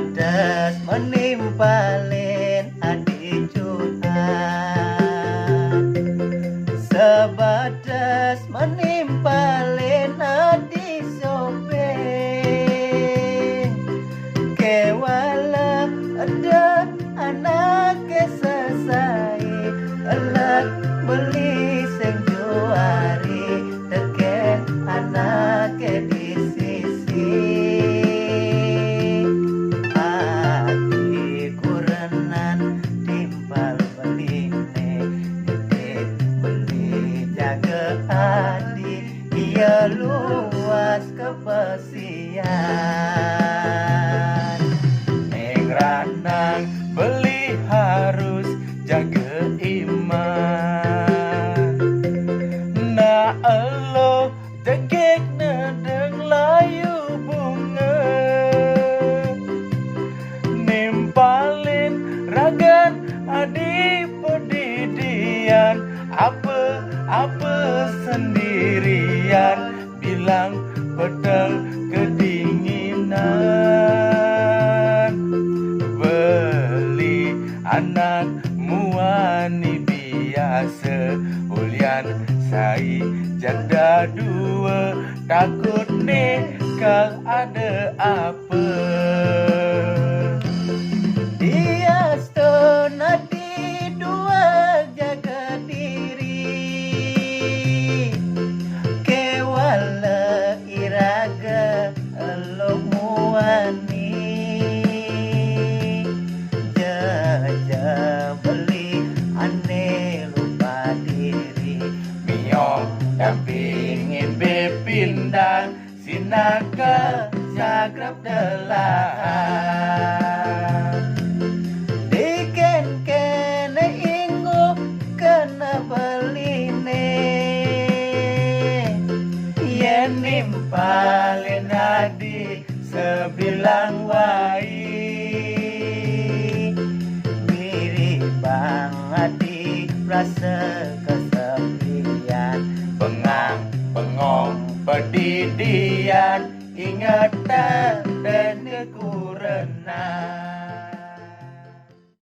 sebatas menimpalin adi curhat, sebatas menimpalin adi sobeng. Kewala ada anak kesesai, elak beli sing juari, teke anak di sisi. Ati kurenan timpal beline, titik beli jaga adi, ia luas kepesian. Neng ranang beli harus jaga iman. Na elo degek nedeng layu bunga, nimpalin ragan adi pedidian. Apa sendirian, bilang peteng kedinginan. Beli anak muani biasa, ulian sai janda dua, takut nih kal ada apa. Dia stona di dua jaga diri, kewala iraga elo muani. Jaja beli aneh lupa diri, miong dampingin bepindang, sinaka jagrab delahan. Diken kene ingu kena beline, yen nimpalin adi sebilang